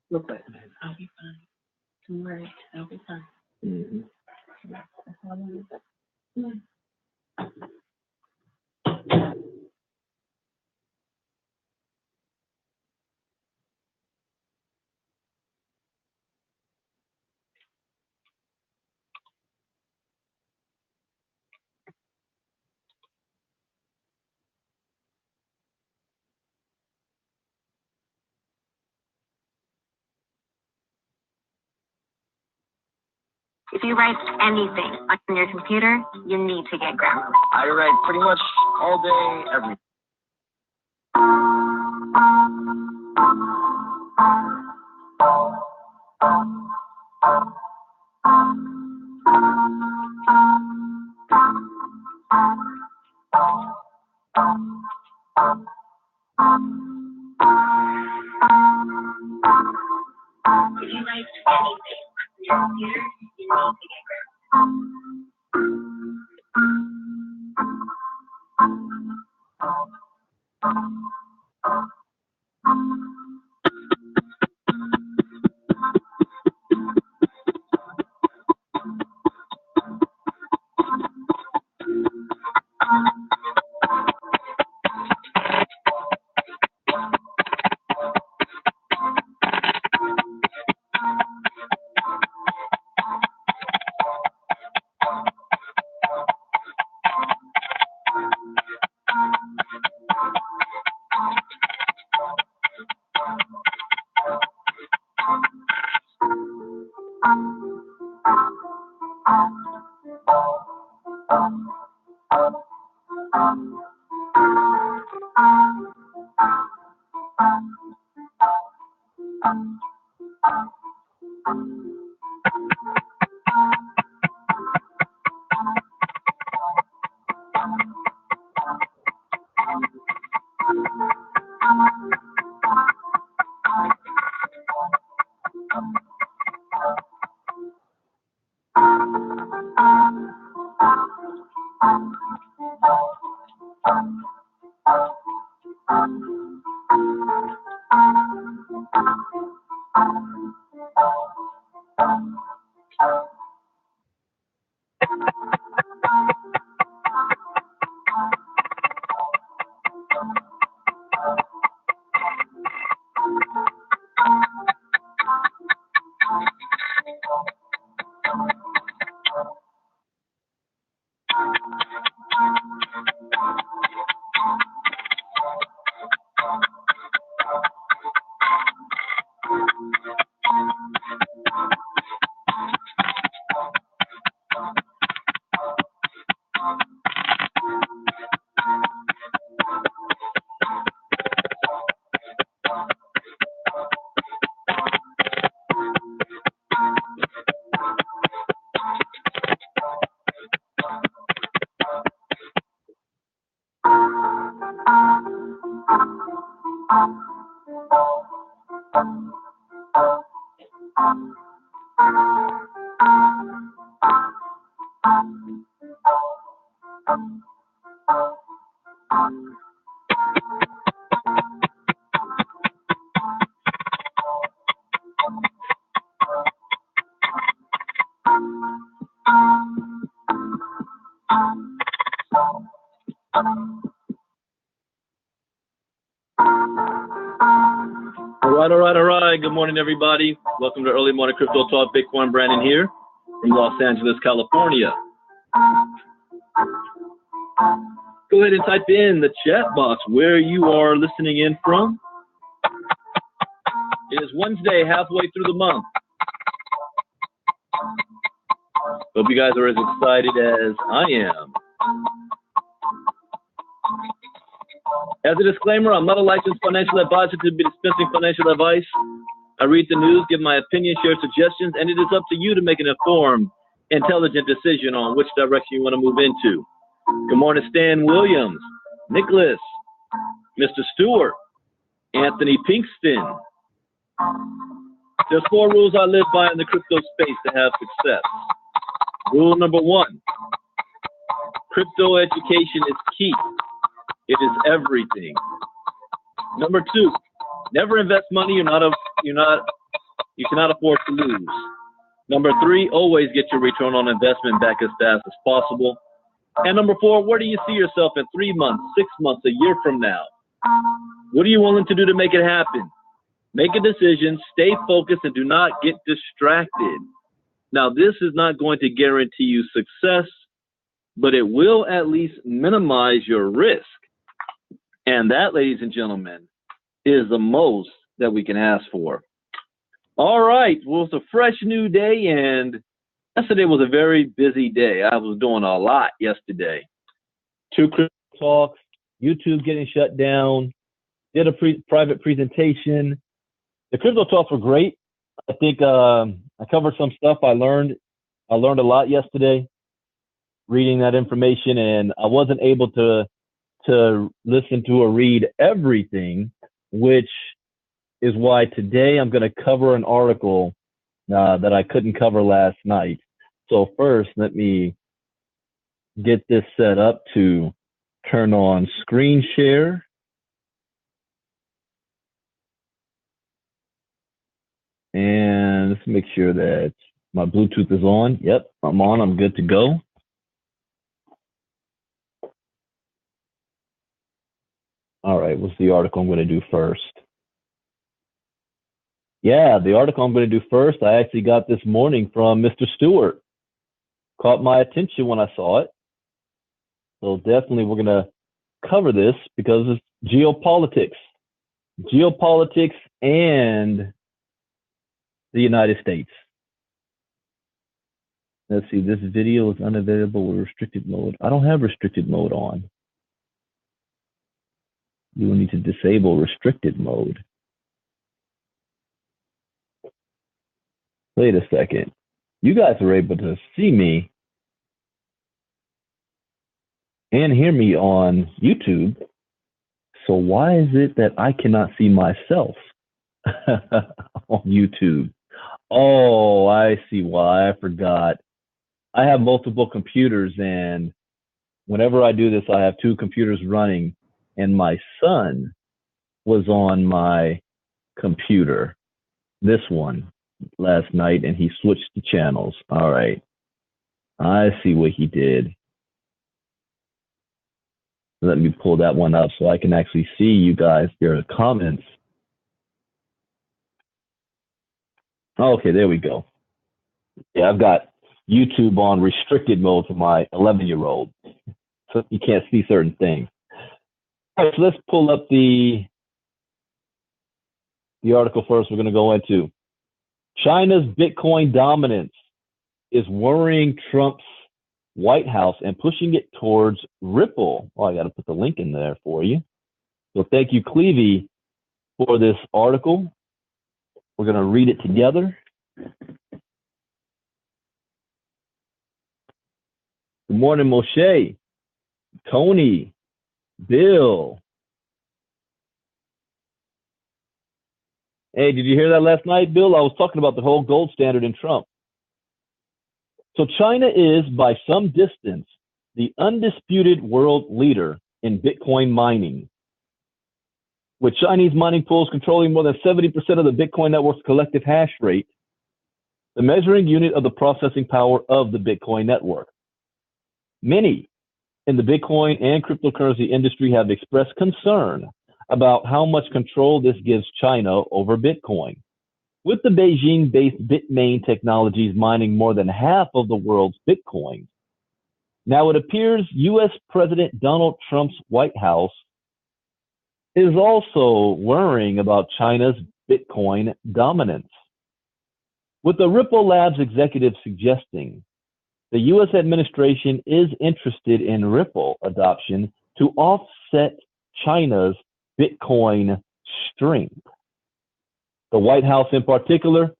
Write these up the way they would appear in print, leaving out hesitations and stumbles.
Look like that. I'll be fine. Don't worry, I'll be fine. Mm-hmm. That's all I want to say. If you write anything on your computer, you need to get Grammarly. I write pretty much all day, every day. If you write anything on your computer, you need to get Grammarly. All right. Good morning, everybody. Welcome to Early Morning Crypto Talk. Bitcoin Brandon here from Los Angeles, California. Go ahead and type in the chat box where you are listening in from. It is Wednesday, halfway through the month. Hope you guys are as excited as I am. As a disclaimer, I'm not a licensed financial advisor to be dispensing financial advice. I read the news, give my opinion, share suggestions, and it is up to you to make an informed, intelligent decision on which direction you want to move into. Good morning, Stan Williams, Nicholas, Mr. Stewart, Anthony Pinkston. There's 4 rules I live by in the crypto space to have success. Rule number 1, crypto education is key. It is everything. Number 2, Never invest money you cannot afford to lose. Number 3, always get your return on investment back as fast as possible. And number 4, where do you see yourself in 3 months, 6 months, a year from now? What are you willing to do to make it happen? Make a decision, stay focused, and do not get distracted. Now, this is not going to guarantee you success, but it will at least minimize your risk. And that, ladies and gentlemen, is the most that we can ask for. All right, well, it's a fresh new day, and yesterday was a very busy day. I was doing a lot yesterday. 2 crypto talks, YouTube getting shut down, did a private presentation. The crypto talks were great. I think I covered some stuff. I learned a lot yesterday reading that information, and I wasn't able to listen to or read everything, which is why today I'm going to cover an article that I couldn't cover last night. So first, let me get this set up to turn on screen share. And let's make sure that my Bluetooth is on. Yep, I'm on. I'm good to go. All right, what's the article I'm going to do first? Yeah, the article I'm going to do first, I actually got this morning from Mr. Stewart. Caught my attention when I saw it. So definitely we're going to cover this because it's geopolitics. Geopolitics and the United States. Let's see, this video is unavailable with restricted mode. I don't have restricted mode on. You will need to disable restricted mode. Wait a second. You guys are able to see me and hear me on YouTube. So why is it that I cannot see myself on YouTube? Oh, I see why. I forgot. I have multiple computers, and whenever I do this, I have 2 computers running, and my son was on my computer, this one, last night, and he switched the channels. All right. I see what he did. Let me pull that one up so I can actually see you guys, your comments. Okay, there we go. Yeah, I've got YouTube on restricted mode for my 11-year-old. So you can't see certain things. All right, so let's pull up the article first we're going to go into. China's Bitcoin dominance is worrying Trump's White House and pushing it towards Ripple. Oh, I got to put the link in there for you. So thank you, Clevie, for this article. We're going to read it together. Good morning, Moshe, Tony, Bill. Hey, did you hear that last night, Bill? I was talking about the whole gold standard in Trump. So China is, by some distance, the undisputed world leader in Bitcoin mining, with Chinese mining pools controlling more than 70% of the Bitcoin network's collective hash rate, the measuring unit of the processing power of the Bitcoin network. Many in the Bitcoin and cryptocurrency industry have expressed concern about how much control this gives China over Bitcoin, with the Beijing-based Bitmain Technologies mining more than half of the world's Bitcoin. Now, it appears U.S. President Donald Trump's White House is also worrying about China's Bitcoin dominance, with the Ripple Labs executive suggesting the U.S. administration is interested in Ripple adoption to offset China's Bitcoin strength. The White House in particular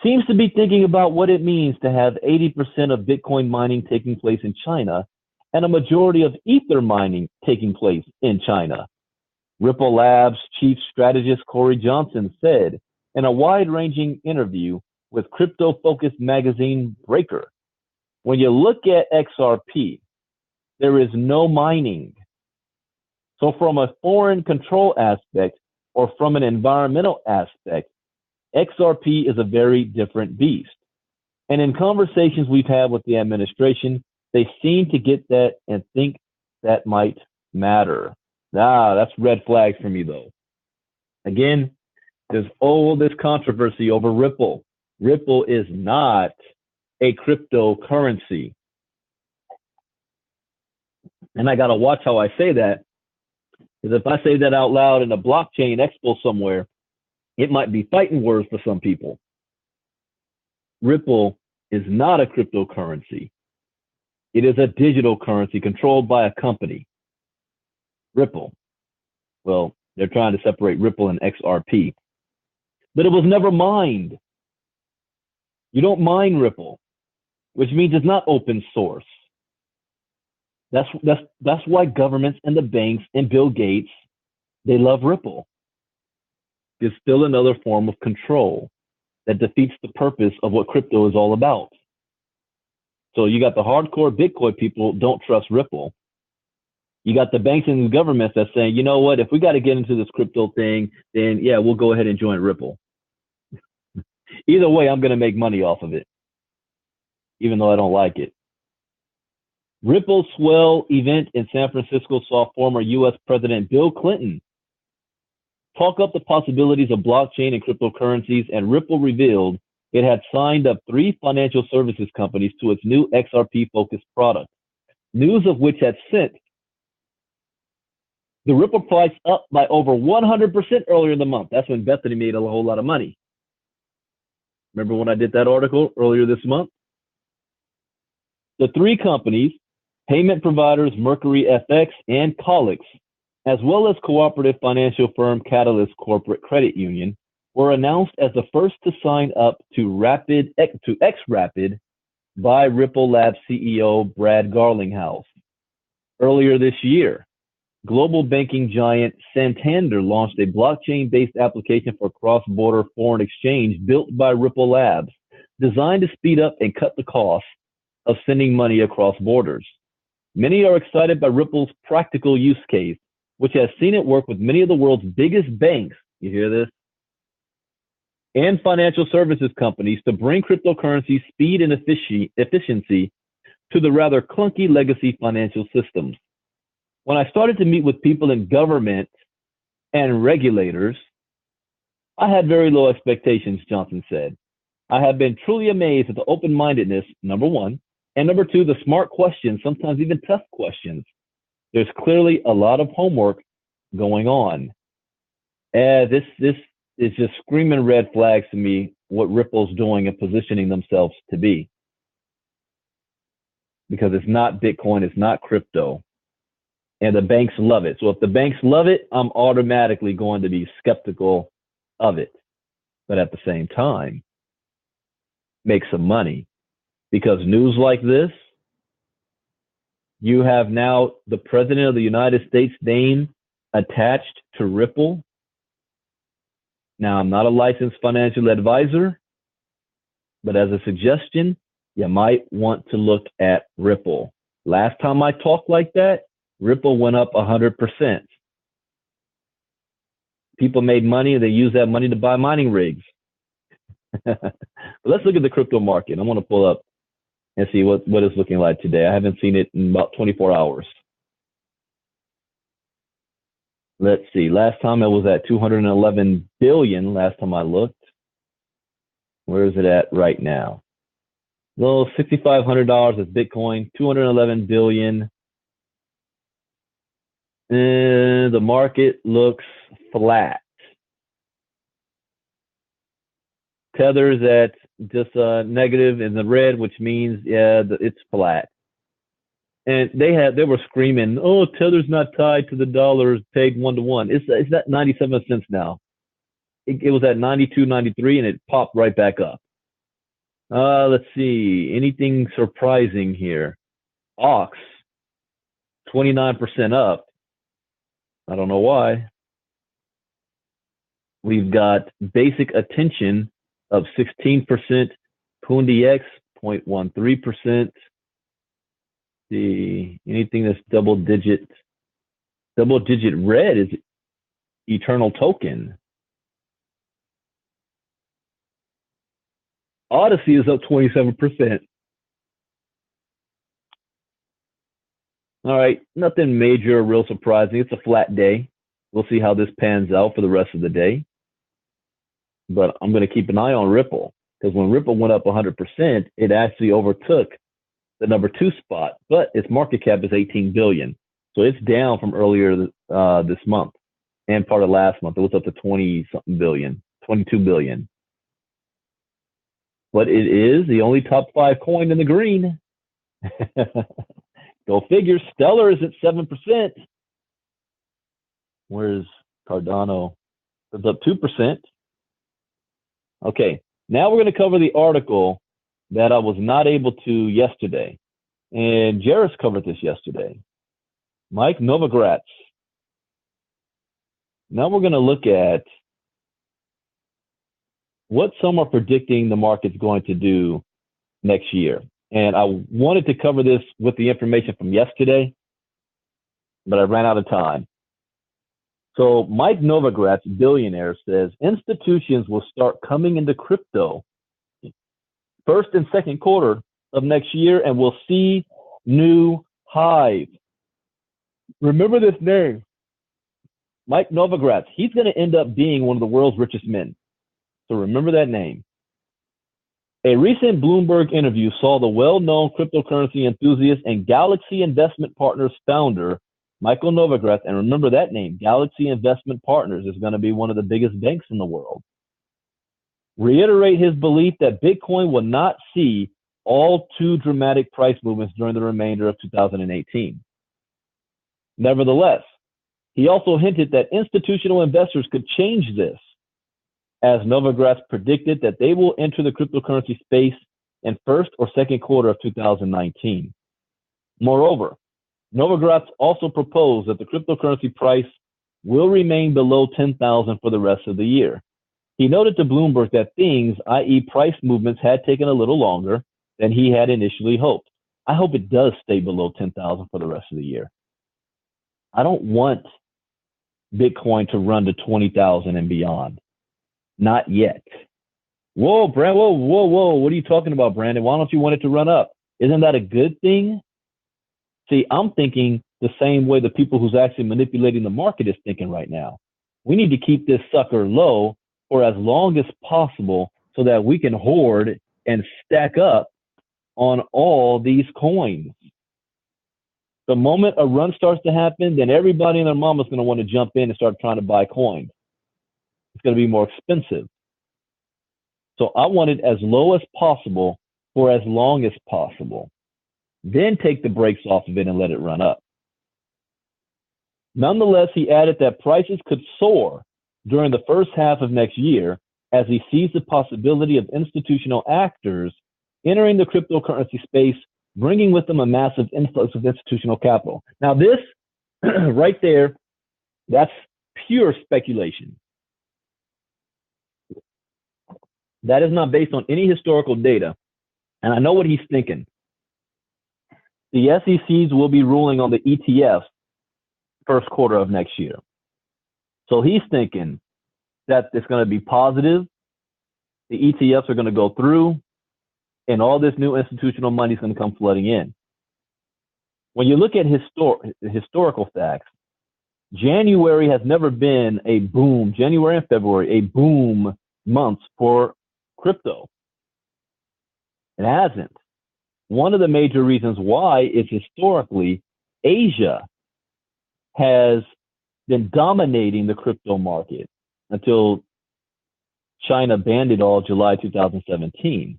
seems to be thinking about what it means to have 80% of Bitcoin mining taking place in China and a majority of Ether mining taking place in China. Ripple Labs chief strategist Corey Johnson said in a wide-ranging interview with crypto-focused magazine Breaker, when you look at XRP, there is no mining. So from a foreign control aspect, or from an environmental aspect, XRP is a very different beast. And in conversations we've had with the administration, they seem to get that and think that might matter. That's red flags for me, though. Again, there's all this controversy over Ripple. Ripple is not a cryptocurrency. And I got to watch how I say that, because if I say that out loud in a blockchain expo somewhere, it might be fighting words for some people. Ripple is not a cryptocurrency. It is a digital currency controlled by a company. Ripple. Well, they're trying to separate Ripple and XRP. But it was never mined. You don't mine Ripple, which means it's not open source. That's why governments and the banks and Bill Gates, they love Ripple. It's still another form of control that defeats the purpose of what crypto is all about. So you got the hardcore Bitcoin people don't trust Ripple. You got the banks and the governments that's saying, you know what, if we got to get into this crypto thing, then yeah, we'll go ahead and join Ripple. Either way, I'm going to make money off of it, even though I don't like it. Ripple's swell event in San Francisco saw former U.S. President Bill Clinton talk up the possibilities of blockchain and cryptocurrencies, and Ripple revealed it had signed up 3 financial services companies to its new XRP-focused product, news of which had sent the Ripple price up by over 100% earlier in the month. That's when Bethany made a whole lot of money. Remember when I did that article earlier this month? The 3 companies, payment providers Mercury FX and Collix, as well as cooperative financial firm Catalyst Corporate Credit Union, were announced as the first to sign up to XRapid by Ripple Labs CEO Brad Garlinghouse. Earlier this year, global banking giant Santander launched a blockchain-based application for cross-border foreign exchange built by Ripple Labs, designed to speed up and cut the cost of sending money across borders. Many are excited by Ripple's practical use case, which has seen it work with many of the world's biggest banks, you hear this, and financial services companies to bring cryptocurrency speed and efficiency to the rather clunky legacy financial systems. When I started to meet with people in government and regulators, I had very low expectations, Johnson said. I have been truly amazed at the open-mindedness, number one, and number two, the smart questions, sometimes even tough questions. There's clearly a lot of homework going on. This is just screaming red flags to me, what Ripple's doing and positioning themselves to be. Because it's not Bitcoin, it's not crypto. And the banks love it. So if the banks love it, I'm automatically going to be skeptical of it. But at the same time, make some money. Because news like this, you have now the President of the United States' name attached to Ripple. Now, I'm not a licensed financial advisor, but as a suggestion, you might want to look at Ripple. Last time I talked like that, Ripple went up 100%. People made money and they used that money to buy mining rigs. But let's look at the crypto market. I want to pull up and see what it's looking like today. I haven't seen it in about 24 hours. Let's see. Last time it was at 211 billion. Last time I looked. Where is it at right now? Well, $6,500 is Bitcoin. 211 billion. The market looks flat. Tether's at just negative in the red, which means it's flat. And they were screaming, "Oh, Tether's not tied to the dollar, it's pegged 1-to-1." It's at 97 cents now. It was at 92, 93, and it popped right back up. Let's see, anything surprising here? Ox, 29% up. I don't know why. We've got basic attention of 16%, Pundi X 0.13%. See anything that's double digit red Eternal Token. Odyssey is up 27%. All right, nothing major or real surprising. It's a flat day. We'll see how this pans out for the rest of the day. But I'm going to keep an eye on Ripple, because when Ripple went up 100%, it actually overtook the number 2 spot, but its market cap is 18 billion. So it's down from earlier this month and part of last month. It was up to 20-something billion, 22 billion. But it is the only top 5 coin in the green. Go figure. Stellar is at 7%. Where's Cardano? It's up 2%. Okay, now we're going to cover the article that I was not able to yesterday. And Jairus covered this yesterday. Mike Novogratz. Now we're going to look at what some are predicting the market's going to do next year. And I wanted to cover this with the information from yesterday, but I ran out of time. So Mike Novogratz, billionaire, says institutions will start coming into crypto first and second quarter of next year, and we'll see new highs. Remember this name, Mike Novogratz. He's going to end up being one of the world's richest men. So remember that name. A recent Bloomberg interview saw the well-known cryptocurrency enthusiast and Galaxy Investment Partners founder, Michael Novogratz, and remember that name, Galaxy Investment Partners is going to be one of the biggest banks in the world, reiterate his belief that Bitcoin will not see all too dramatic price movements during the remainder of 2018. Nevertheless, he also hinted that institutional investors could change this, as Novogratz predicted that they will enter the cryptocurrency space in first or second quarter of 2019. Moreover, Novogratz also proposed that the cryptocurrency price will remain below 10,000 for the rest of the year. He noted to Bloomberg that things, i.e. price movements, had taken a little longer than he had initially hoped. I hope it does stay below 10,000 for the rest of the year. I don't want Bitcoin to run to 20,000 and beyond. Not yet. Whoa, Brandon, whoa. What are you talking about, Brandon? Why don't you want it to run up? Isn't that a good thing? See, I'm thinking the same way the people who's actually manipulating the market is thinking right now. We need to keep this sucker low for as long as possible so that we can hoard and stack up on all these coins. The moment a run starts to happen, then everybody and their mama's going to want to jump in and start trying to buy coins. It's going to be more expensive. So I want it as low as possible for as long as possible. Then take the brakes off of it and let it run up. Nonetheless, he added that prices could soar during the first half of next year as he sees the possibility of institutional actors entering the cryptocurrency space, bringing with them a massive influx of institutional capital. Now this right there, that's pure speculation. That is not based on any historical data. And I know what he's thinking. The SECs will be ruling on the ETFs first quarter of next year. So he's thinking that it's going to be positive. The ETFs are going to go through and all this new institutional money is going to come flooding in. When you look at historical facts, January has never been a boom. January and February, a boom months for crypto. It hasn't. One of the major reasons why is historically Asia has been dominating the crypto market until China banned it all July 2017.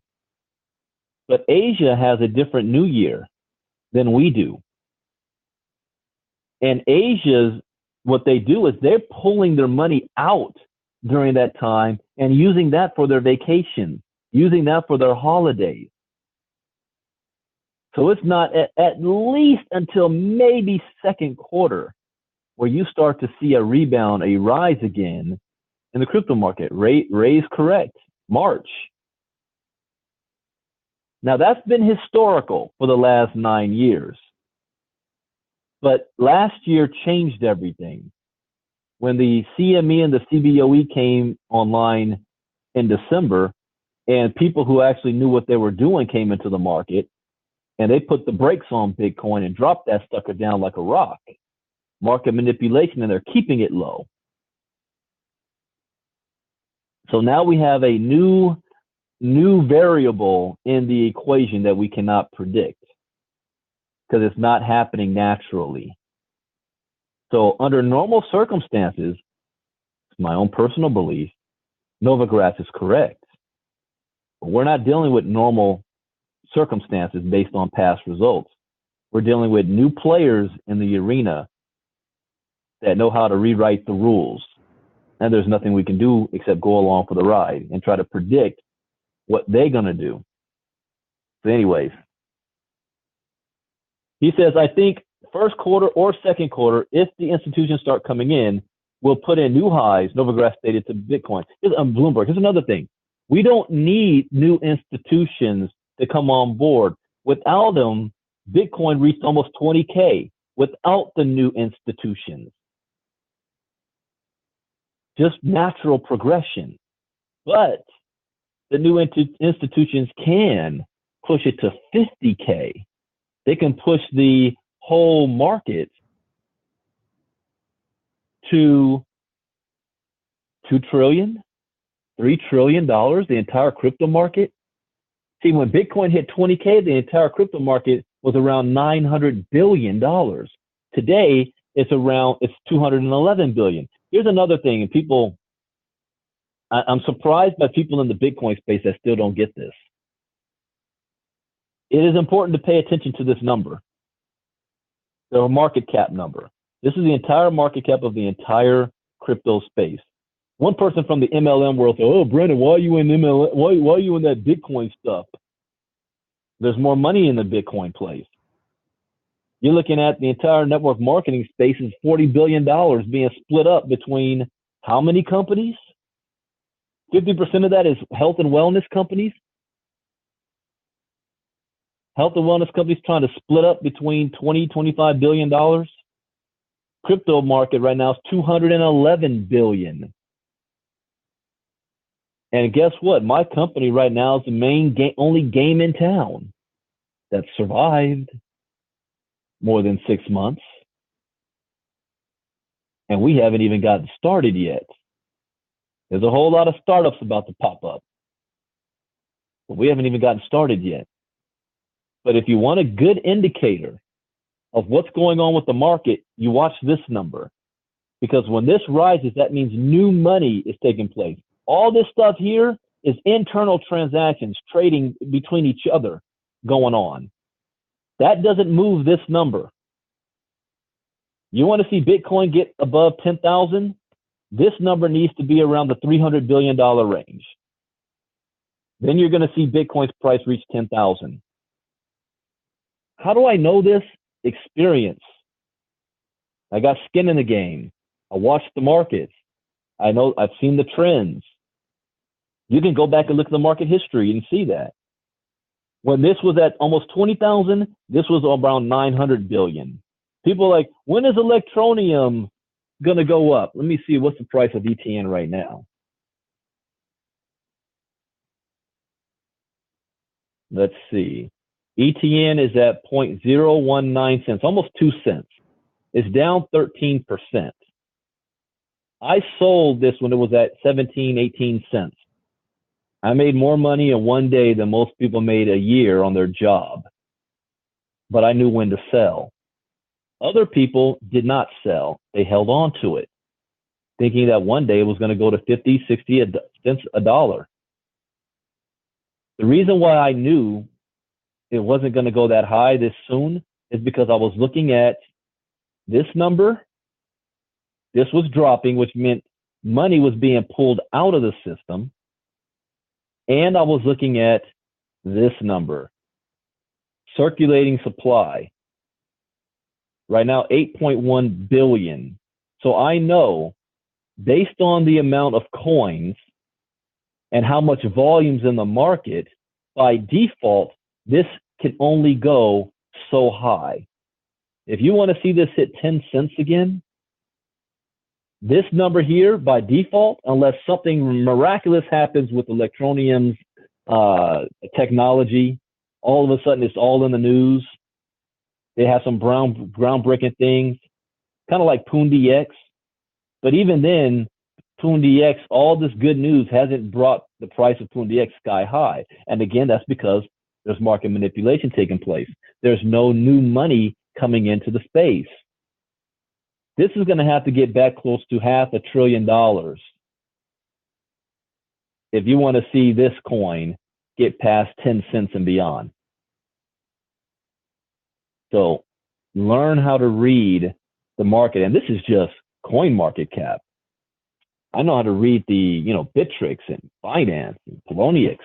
But Asia has a different new year than we do. And Asia's, what they do is they're pulling their money out during that time and using that for their vacations, using that for their holidays. So it's not at least until maybe second quarter where you start to see a rebound, a rise again in the crypto market. Ray's correct. March. Now that's been historical for the last 9 years. But last year changed everything. when the CME and the CBOE came online in December, and people who actually knew what they were doing came into the market, and they put the brakes on Bitcoin and dropped that sucker down like a rock. Market manipulation, and they're keeping it low. So now we have a new variable in the equation that we cannot predict because it's not happening naturally. So under normal circumstances, my own personal belief, Novogratz is correct. But we're not dealing with normal circumstances based on past results. We're dealing with new players in the arena that know how to rewrite the rules. And there's nothing we can do except go along for the ride and try to predict what they're going to do. So anyways, he says, I think first quarter or second quarter, if the institutions start coming in, we'll put in new highs, Novogratz stated to Bitcoin. Here's Bloomberg. Here's another thing. We don't need new institutions to come on board. Without them, Bitcoin reached almost 20K without the new institutions. Just natural progression. But the new institutions can push it to 50K. They can push the whole market to $2 trillion, $3 trillion, the entire crypto market. See, when Bitcoin hit 20K, the entire crypto market was around $900 billion. Today, it's 211 billion. Here's another thing, and people, I'm surprised by people in the Bitcoin space that still don't get this. It is important to pay attention to this number, the market cap number. This is the entire market cap of the entire crypto space. One person from the MLM world said, "Oh, Brennan, why are you in MLM? Why are you in that Bitcoin stuff?" There's more money in the Bitcoin place. You're looking at the entire network marketing space is $40 billion being split up between how many companies? 50% of that is health and wellness companies. Health and wellness companies trying to split up between $20–25 billion. Crypto market right now is $211 billion. And guess what? My company right now is the only game in town that survived more than 6 months. And we haven't even gotten started yet. There's a whole lot of startups about to pop up, but we haven't even gotten started yet. But if you want a good indicator of what's going on with the market, you watch this number. Because when this rises, that means new money is taking place. All this stuff here is internal transactions, trading between each other going on. That doesn't move this number. You want to see Bitcoin get above 10,000? This number needs to be around the $300 billion range. Then you're going to see Bitcoin's price reach 10,000. How do I know this? Experience. I got skin in the game. I watched the markets. I know I've seen the trends. You can go back and look at the market history and see that. When this was at almost 20,000, this was around 900 billion. People are like, when is Electronium going to go up? Let me see, what's the price of ETN right now? Let's see. ETN is at 0.019 cents, almost 2 cents. It's down 13%. I sold this when it was at 17, 18 cents. I made more money in one day than most people made a year on their job. But I knew when to sell. Other people did not sell. They held on to it, thinking that one day it was going to go to 50, 60 cents a dollar. The reason why I knew it wasn't going to go that high this soon is because I was looking at this number. This was dropping, which meant money was being pulled out of the system. And I was looking at this number, circulating supply. Right now, 8.1 billion. So I know, based on the amount of coins and how much volume's in the market, by default, this can only go so high. If you want to see this hit 10 cents again, This number here, by default, unless something miraculous happens with Electronium's technology, all of a sudden it's all in the news. They have some groundbreaking things, kind of like PoonDX. But even then, PoonDX, all this good news hasn't brought the price of PoonDX sky high. And again, that's because there's market manipulation taking place. There's no new money coming into the space. This is going to have to get back close to $500 billion if you want to see this coin get past 10 cents and beyond. So learn how to read the market. And this is just coin market cap. I know how to read the, Bittrex and Binance and Poloniex.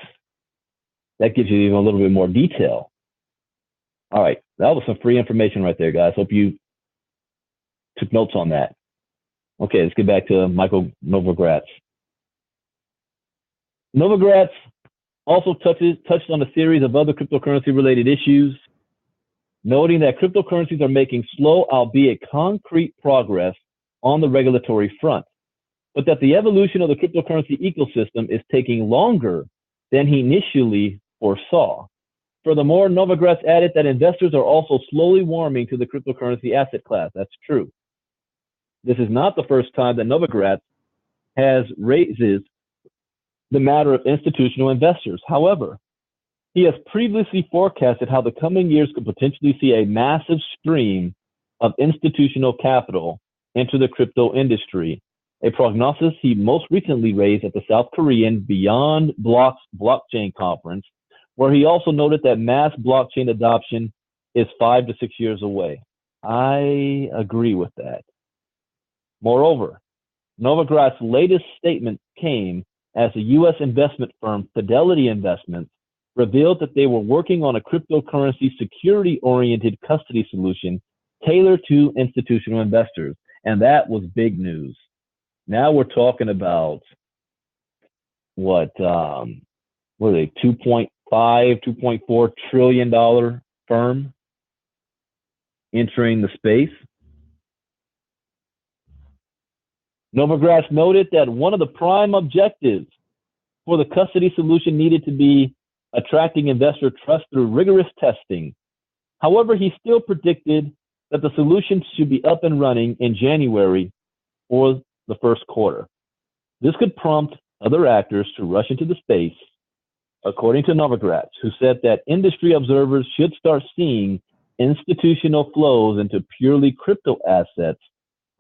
That gives you even a little bit more detail. All right, that was some free information right there, guys. Hope you took notes on that. Okay, let's get back to Michael Novogratz. Novogratz also touched on a series of other cryptocurrency-related issues, noting that cryptocurrencies are making slow, albeit concrete progress on the regulatory front, but that the evolution of the cryptocurrency ecosystem is taking longer than he initially foresaw. Furthermore, Novogratz added that investors are also slowly warming to the cryptocurrency asset class. That's true. This is not the first time that Novogratz has raises the matter of institutional investors. However, he has previously forecasted how the coming years could potentially see a massive stream of institutional capital into the crypto industry, a prognosis he most recently raised at the South Korean Beyond Blocks blockchain conference, where he also noted that mass blockchain adoption is 5 to 6 years away. I agree with that. Moreover, Novogratz's latest statement came as the U.S. investment firm Fidelity Investments revealed that they were working on a cryptocurrency security-oriented custody solution tailored to institutional investors. And that was big news. Now we're talking about what are they, $2.5, $2.4 trillion firm entering the space. Novogratz noted that one of the prime objectives for the custody solution needed to be attracting investor trust through rigorous testing. However, he still predicted that the solution should be up and running in January or the first quarter. This could prompt other actors to rush into the space, according to Novogratz, who said that industry observers should start seeing institutional flows into purely crypto assets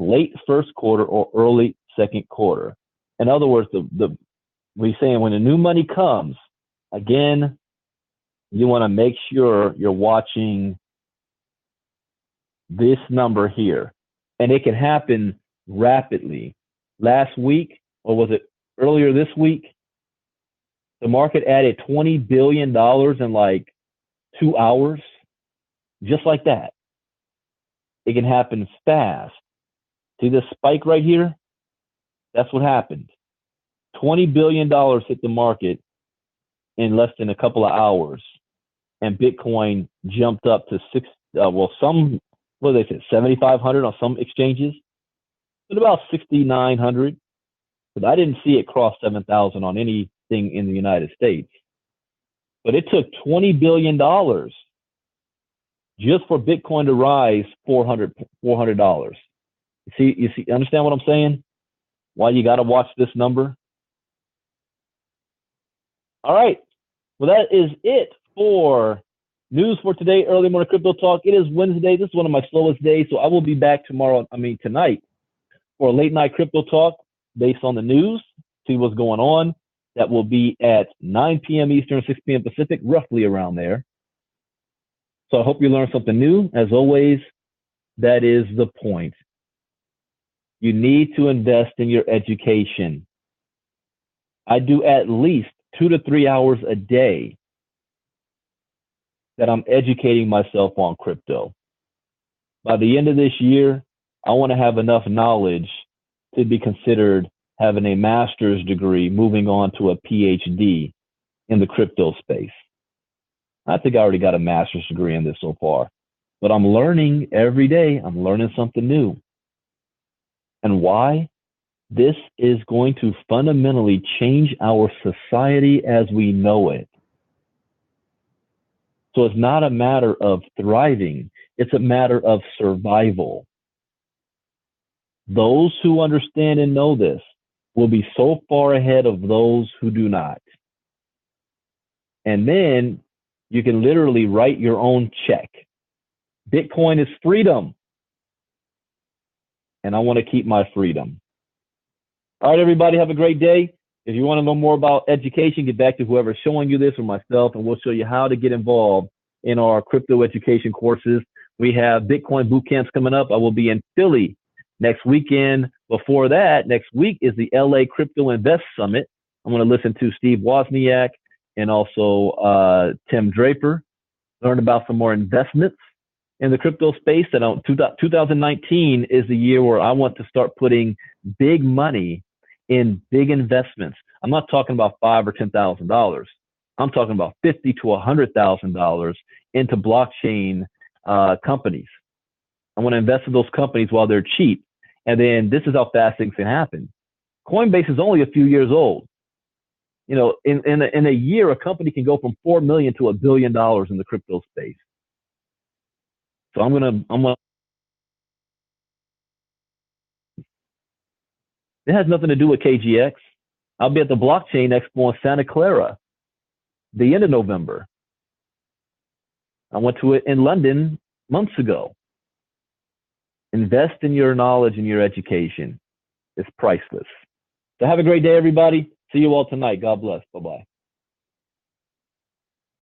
late first quarter or early second quarter. In other words, we're saying when the new money comes, again, you want to make sure you're watching this number here. And it can happen rapidly. Last week, or was it earlier this week, the market added $20 billion in like 2 hours. Just like that. It can happen fast. See this spike right here? That's what happened. $20 billion hit the market in less than a couple of hours. And Bitcoin jumped up to 7,500 on some exchanges, but about 6,900. But I didn't see it cross 7,000 on anything in the United States. But it took $20 billion just for Bitcoin to rise $400. You see, understand what I'm saying? Why you got to watch this number? All right. Well, that is it for news for today, early morning crypto talk. It is Wednesday. This is one of my slowest days, so I will be back tonight for a late night crypto talk based on the news, see what's going on. That will be at 9 p.m. Eastern, 6 p.m. Pacific, roughly around there. So I hope you learned something new. As always, that is the point. You need to invest in your education. I do at least 2 to 3 hours a day that I'm educating myself on crypto. By the end of this year, I want to have enough knowledge to be considered having a master's degree, moving on to a PhD in the crypto space. I think I already got a master's degree in this so far, but I'm learning every day. I'm learning something new. And why? This is going to fundamentally change our society as we know it. So it's not a matter of thriving, it's a matter of survival. Those who understand and know this will be so far ahead of those who do not. And then you can literally write your own check. Bitcoin is freedom. And I want to keep my freedom. All right, everybody, have a great day. If you want to know more about education, get back to whoever's showing you this or myself, and we'll show you how to get involved in our crypto education courses. We have Bitcoin boot camps coming up. I will be in Philly next weekend. Before that, next week is the LA Crypto Invest Summit. I'm going to listen to Steve Wozniak and also Tim Draper, learn about some more investments in the crypto space. And 2019 is the year where I want to start putting big money in big investments. I'm not talking about $5,000 or $10,000. I'm talking about $50,000 to $100,000 into blockchain companies. I want to invest in those companies while they're cheap. And then this is how fast things can happen. Coinbase is only a few years old. You know, in a year, a company can go from 4 million to $1 billion in the crypto space. So I'm gonna. It has nothing to do with KGX. I'll be at the Blockchain Expo in Santa Clara, the end of November. I went to it in London months ago. Invest in your knowledge and your education. It's priceless. So have a great day, everybody. See you all tonight. God bless. Bye-bye.